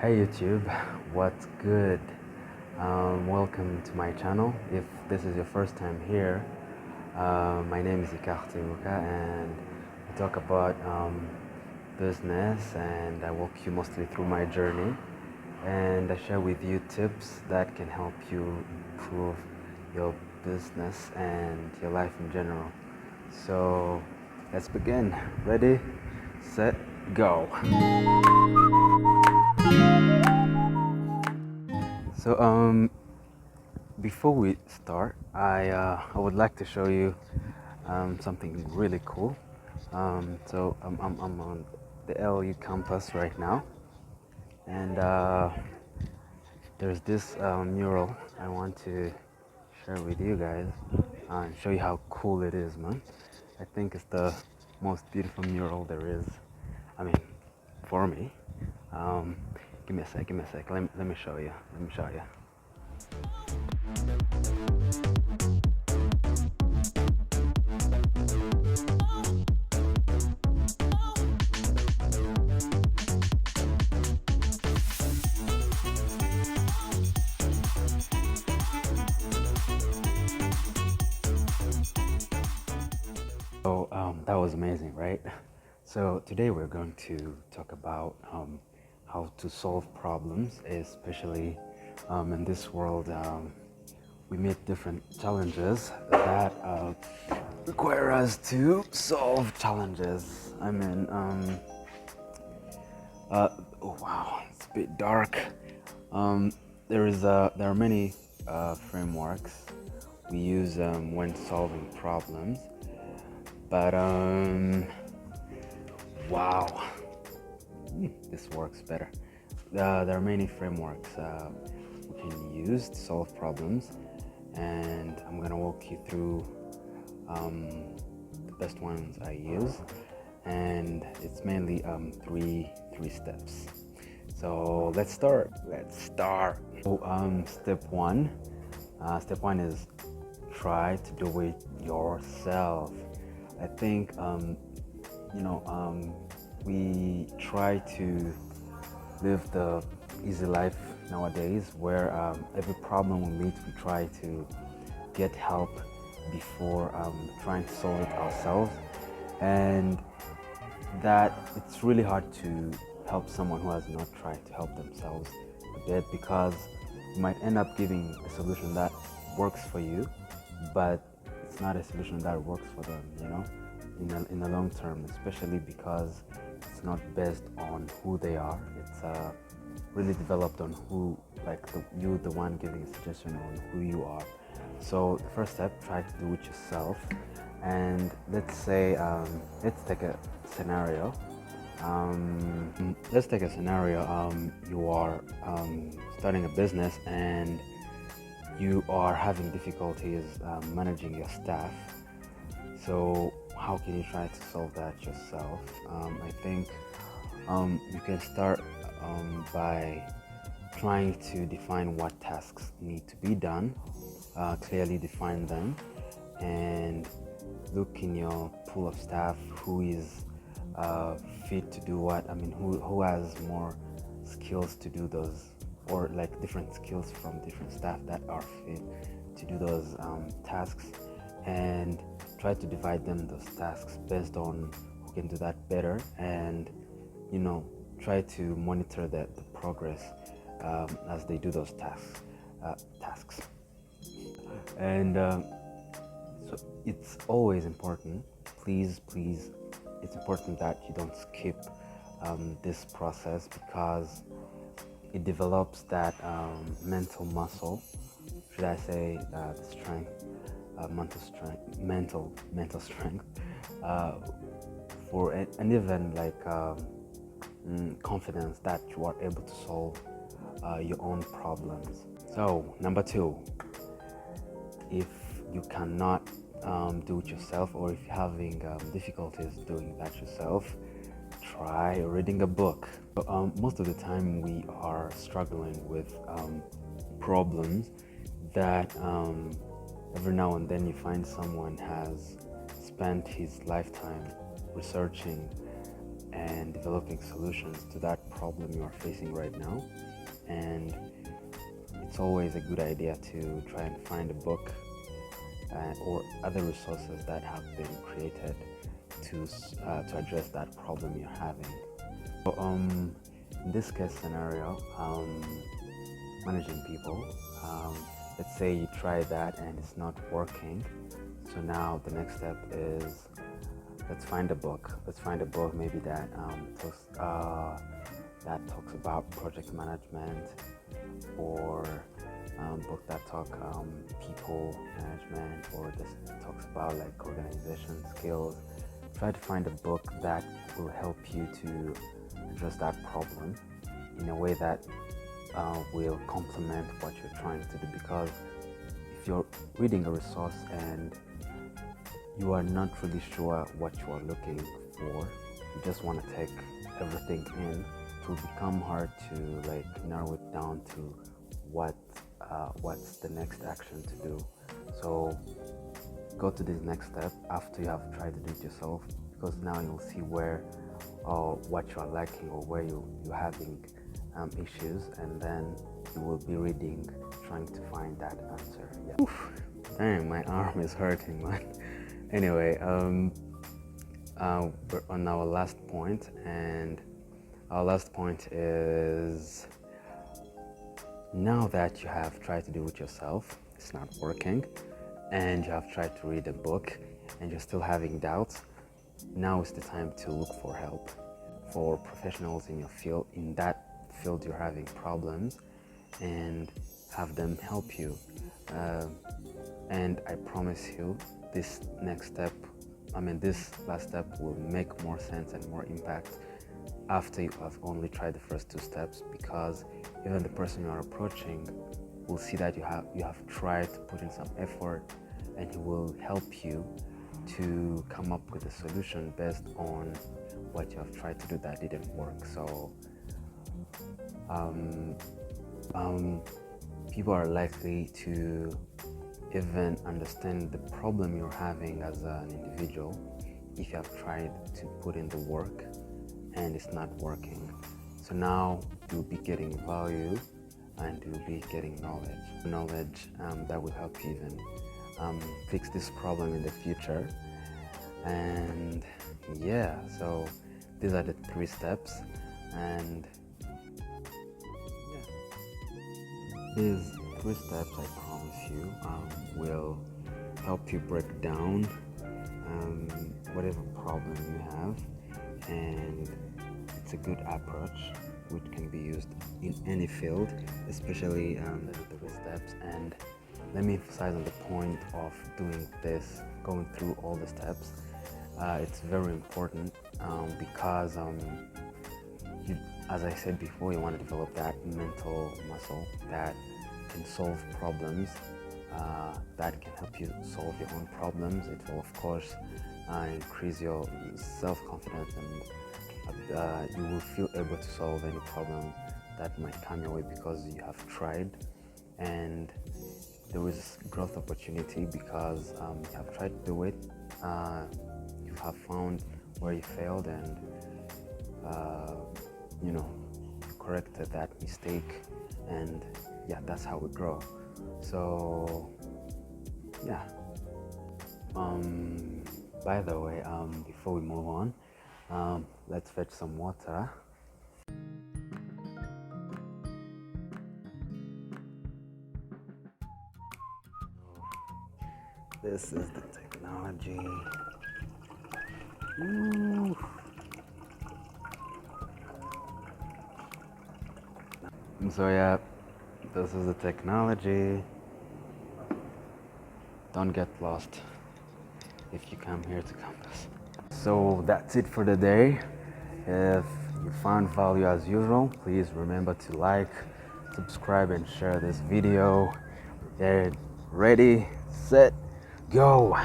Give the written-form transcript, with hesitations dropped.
Hey YouTube, what's good? Welcome to my channel. If this is your first time here, my name is Ikar Timuka and we talk about business, and I walk you mostly through my journey, and I share with you tips that can help you improve your business and your life in general. So let's begin. Ready, set, go. So before we start, I would like to show you something really cool. I'm on the LU campus right now, and there's this mural I want to share with you guys and show you how cool it is, man. I think it's the most beautiful mural there is. I mean, for me. Um, Give me a sec. Give me a sec. Let me show you. Let me show you. So that was amazing, right? So today we're going to talk about how to solve problems, especially in this world. We meet different challenges that require us to solve challenges. Oh wow, it's a bit dark. There are many frameworks we use when solving problems. But wow, this works better. There are many frameworks we can use to solve problems, and I'm gonna walk you through the best ones I use, and it's mainly three steps. So let's start. So step one. Step one is try to do it yourself. I think we try to live the easy life nowadays, where every problem we meet, we try to get help before trying to solve it ourselves, and that it's really hard to help someone who has not tried to help themselves a bit, because you might end up giving a solution that works for you, but it's not a solution that works for them, in the long term, especially because it's not based on who they are. It's really developed on who, like the one giving a suggestion on who you are. So the first step, try to do it yourself. And let's say, let's take a scenario. You are starting a business and you are having difficulties managing your staff. So how can you try to solve that yourself? I think you can start by trying to define what tasks need to be done, clearly define them, and look in your pool of staff who is fit to do what. I mean, who has more skills to do those, or like different skills from different staff that are fit to do those tasks, and try to divide them, those tasks, based on who can do that better, and try to monitor the progress as they do those tasks. And so it's always important, please, it's important that you don't skip this process, because it develops that mental muscle, should I say, the strength, mental strength, and even like confidence that you are able to solve your own problems. So number two, if you cannot do it yourself, or if you're having difficulties doing that yourself, try reading a book. Most of the time we are struggling with problems that every now and then you find someone has spent his lifetime researching and developing solutions to that problem you are facing right now. And it's always a good idea to try and find a book or other resources that have been created to address that problem you're having. So, in this case scenario, managing people, let's say you try that and it's not working. So now the next step is, let's find a book. Let's find a book maybe that talks about project management, or book that talk people management, or just talks about like organization skills. Try to find a book that will help you to address that problem in a way that will complement what you're trying to do. Because if you're reading a resource and you are not really sure what you are looking for, you just want to take everything in, it will become hard to like narrow it down to what's the next action to do. So go to this next step after you have tried to do it yourself, because now you'll see where what you are lacking or where you're having issues, and then you will be reading, trying to find that answer. Yeah. Oof, dang, my arm is hurting, man. Anyway, we're on our last point, and our last point is, now that you have tried to do it yourself, it's not working, and you have tried to read a book and you're still having doubts, now is the time to look for help for professionals in your field, in that field you're having problems, and have them help you. And I promise you, this last step will make more sense and more impact after you have only tried the first two steps, because even the person you are approaching will see that you have tried to put in some effort, and he will help you to come up with a solution based on what you have tried to do that didn't work. So people are likely to even understand the problem you're having as an individual if you have tried to put in the work and it's not working. So now you'll be getting value, and you'll be getting knowledge that will help you even fix this problem in the future. And yeah, so these are the 3 steps, and yeah, these 3 steps, I promise you, will help you break down whatever problem you have, and it's a good approach which can be used in any field, especially the 3 steps. And let me emphasize on the point of doing this, going through all the steps. It's very important because as I said before, you want to develop that mental muscle that can solve problems, that can help you solve your own problems. It will, of course, increase your self-confidence, and you will feel able to solve any problem that might come your way because you have tried. And there is growth opportunity because you have tried to do it, you have found where you failed, and corrected that mistake, and yeah, that's how we grow. So yeah, by the way, before we move on, let's fetch some water. This is the technology. Ooh. So yeah, this is the technology. Don't get lost if you come here to campus. So that's it for the day. If you found value as usual, please remember to like, subscribe, and share this video. Ready, set, go.